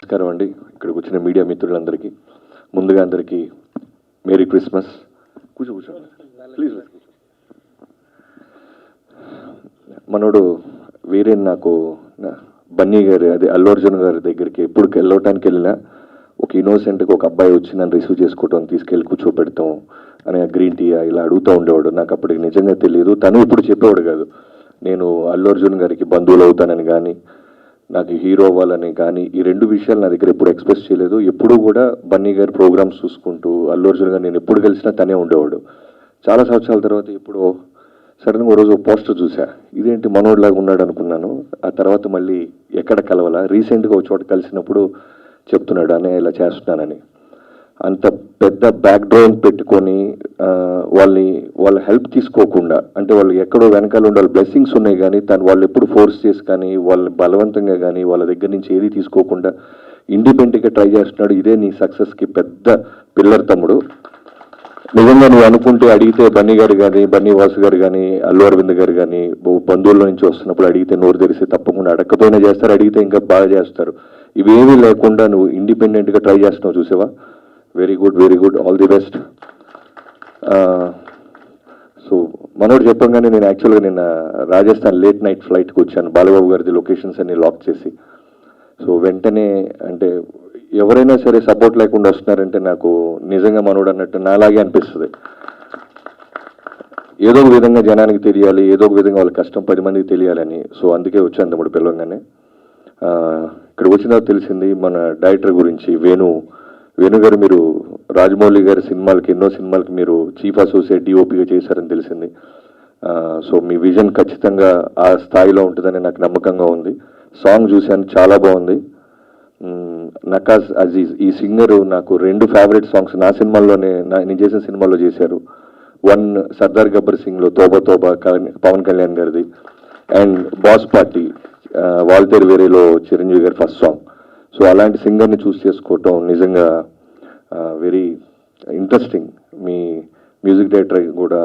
నమస్కారం అండి. ఇక్కడికి వచ్చిన మీడియా మిత్రులందరికీ ముందుగా అందరికీ మేరీ క్రిస్మస్. కూర్చో ప్లీజ్. మనోడు వేరే నాకు బన్నీ గారి అదే అల్లు అర్జున్ గారి దగ్గరికి ఎప్పుడు వెళ్ళటానికి వెళ్ళినా ఒక ఇన్నోసెంట్గా ఒక అబ్బాయి వచ్చి నన్ను రిసీవ్ చేసుకోవటం, తీసుకెళ్ళి కూర్చోపెడతాం అని గ్రీన్ టీ ఇలా అడుగుతూ ఉండేవాడు. నాకు అప్పటికి నిజంగా తెలియదు. తను ఇప్పుడు చెప్పేవాడు కాదు, నేను అల్లు అర్జున్ గారికి బంధువులు అవుతానని కానీ నాకు హీరో అవ్వాలని కానీ ఈ రెండు విషయాలు నా దగ్గర ఎప్పుడు ఎక్స్ప్రెస్ చేయలేదు. ఎప్పుడూ కూడా బన్నీ గారి ప్రోగ్రామ్స్ చూసుకుంటూ అల్లు అర్జున్ గారు నేను ఎప్పుడు కలిసినా తనే ఉండేవాడు. చాలా సంవత్సరాల తర్వాత ఇప్పుడు సడన్గా ఒక రోజు పోస్టర్ చూసా, ఇదేంటి మనోడ్లాగా ఉన్నాడు అనుకున్నాను. ఆ తర్వాత మళ్ళీ ఎక్కడ కలవాలా, రీసెంట్గా ఒక చోట కలిసినప్పుడు చెప్తున్నాడు అనే ఇలా చేస్తున్నానని. అంత పెద్ద బ్యాక్గ్రౌండ్ పెట్టుకొని వాళ్ళ హెల్ప్ తీసుకోకుండా, అంటే వాళ్ళు ఎక్కడో వెనకాల ఉండాలి బ్లెస్సింగ్స్ ఉన్నాయి కానీ వాళ్ళు ఎప్పుడు ఫోర్స్ చేసి కానీ వాళ్ళని బలవంతంగా కానీ వాళ్ళ దగ్గర నుంచి ఏది తీసుకోకుండా ఇండిపెండెంట్గా ట్రై చేస్తున్నాడు. ఇదే నీ సక్సెస్కి పెద్ద పిల్లర్ తమ్ముడు. నిజంగా నువ్వు అనుకుంటే అడిగితే బన్నీ గారు కానీ, బన్నీ వాసు గారు కానీ, అల్లు అరవింద్ గారు కానీ బంధువుల నుంచి వస్తున్నప్పుడు అడిగితే నోరు తెరిసి తప్పకుండా అడగకపోయినా చేస్తారు, అడిగితే ఇంకా బాగా చేస్తారు. ఇవేమీ లేకుండా నువ్వు ఇండిపెండెంట్గా ట్రై చేస్తున్నావు చూసావా, very good, very good, all the best. So మనోడు చెప్పంగానే నేను యాక్చువల్గా నిన్న రాజస్థాన్ లేట్ నైట్ ఫ్లైట్కి వచ్చాను, బాలబాబు గారిది లొకేషన్స్ అన్ని లాక్ చేసి. సో వెంటనే అంటే ఎవరైనా సరే సపోర్ట్ లేకుండా వస్తున్నారంటే నాకు నిజంగా మనోడు అన్నట్టు నాలాగే అనిపిస్తుంది. ఏదో ఒక విధంగా జనానికి తెలియాలి, ఏదో ఒక విధంగా వాళ్ళ కష్టం 10 మందికి తెలియాలని. సో అందుకే వచ్చాను తమ్ముడు పిలవగానే. ఇక్కడికి వచ్చినా తెలిసింది మన డైరెక్టర్ గురించి, వేణు గారు మీరు రాజమౌళి గారి సినిమాలకి ఎన్నో సినిమాలకి మీరు చీఫ్ అసోసియేట్ డిఓపిగా చేశారని తెలిసింది. సో మీ విజన్ ఖచ్చితంగా ఆ స్థాయిలో ఉంటుందని నాకు నమ్మకంగా ఉంది. సాంగ్ చూశాను, చాలా బాగుంది. నకాజ్ అజీజ్ ఈ సింగర్ నాకు 2 ఫేవరెట్ సాంగ్స్ నా సినిమాల్లోనే నేను చేసిన సినిమాల్లో చేశారు. 1 సర్దార్ గబ్బర్ సింగ్లో తోబా తోబా పవన్ కళ్యాణ్ గారిది, అండ్ బాస్ పార్టీ వాల్తేరు వేరేలో చిరంజీవి గారి ఫస్ట్ సాంగ్. సో అలాంటి సింగర్ని చూస్ చేసుకోవటం నిజంగా వెరీ ఇంట్రెస్టింగ్. మీ మ్యూజిక్ డైరెక్టర్ కూడా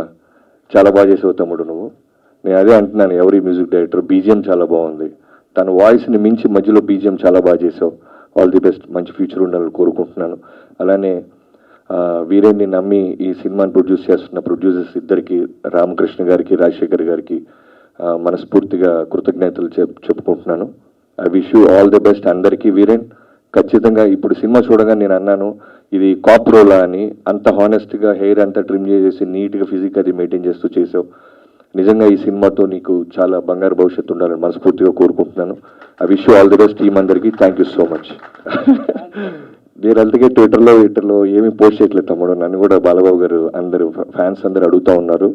చాలా బాగా చేసావు తమ్ముడు నువ్వు. నేను అదే అంటున్నాను, ఎవరి మ్యూజిక్ డైరెక్టర్ బీజిఎం చాలా బాగుంది, తన వాయిస్ని మించి మధ్యలో బీజిఎం చాలా బాగా చేసావు. ఆల్ ది బెస్ట్, మంచి ఫ్యూచర్ ఉండాలని కోరుకుంటున్నాను. అలానే వీరేన్ని నమ్మి ఈ సినిమాని ప్రొడ్యూస్ చేస్తున్న ప్రొడ్యూసర్స్ ఇద్దరికి, రామకృష్ణ గారికి, రాజశేఖర్ గారికి మనస్ఫూర్తిగా కృతజ్ఞతలు చెప్పుకుంటున్నాను. I wish you all the best అందరికీ. వీరేన్ ఖచ్చితంగా ఇప్పుడు సినిమా చూడగా నేను అన్నాను ఇది కాప్రోలా అని, అంత హానెస్ట్గా హెయిర్ అంతా ట్రిమ్ చేసేసి నీట్గా ఫిజిక్ అది మెయింటైన్ చేస్తూ చేసావు. నిజంగా ఈ సినిమాతో నీకు చాలా బంగారు భవిష్యత్తు ఉండాలని మనస్ఫూర్తిగా కోరుకుంటున్నాను. I wish you all the best team అందరికీ. Thank you so much. నేను అందుకే ట్విట్టర్లో ఏమీ పోస్ట్ చేయట్లేదు తమ్ముడు. నన్ను కూడా బాలబాబు గారు అందరూ ఫ్యాన్స్ అందరూ అడుగుతూ ఉన్నారు.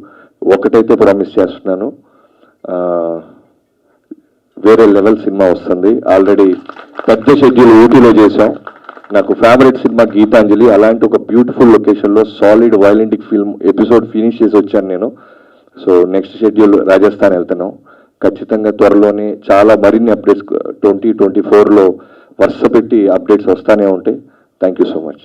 ఒకటైతే ప్రామిస్ చేస్తున్నాను, వేరే లెవెల్ సినిమా వస్తుంది. ఆల్రెడీ పెద్ద షెడ్యూల్ ఊటీలో చేశాం. నాకు ఫేవరెట్ సినిమా గీతాంజలి, అలాంటి ఒక బ్యూటిఫుల్ లొకేషన్లో సాలిడ్ వైలెంటిక్ ఫిల్మ్ ఎపిసోడ్ ఫినిష్ చేసి వచ్చాను నేను. సో నెక్స్ట్ షెడ్యూల్ రాజస్థాన్ వెళ్తున్నాం. ఖచ్చితంగా త్వరలోనే చాలా మరిన్ని అప్డేట్స్ 2024లో వరుస పెట్టి అప్డేట్స్ వస్తూనే ఉంటాయి. Thank you so much.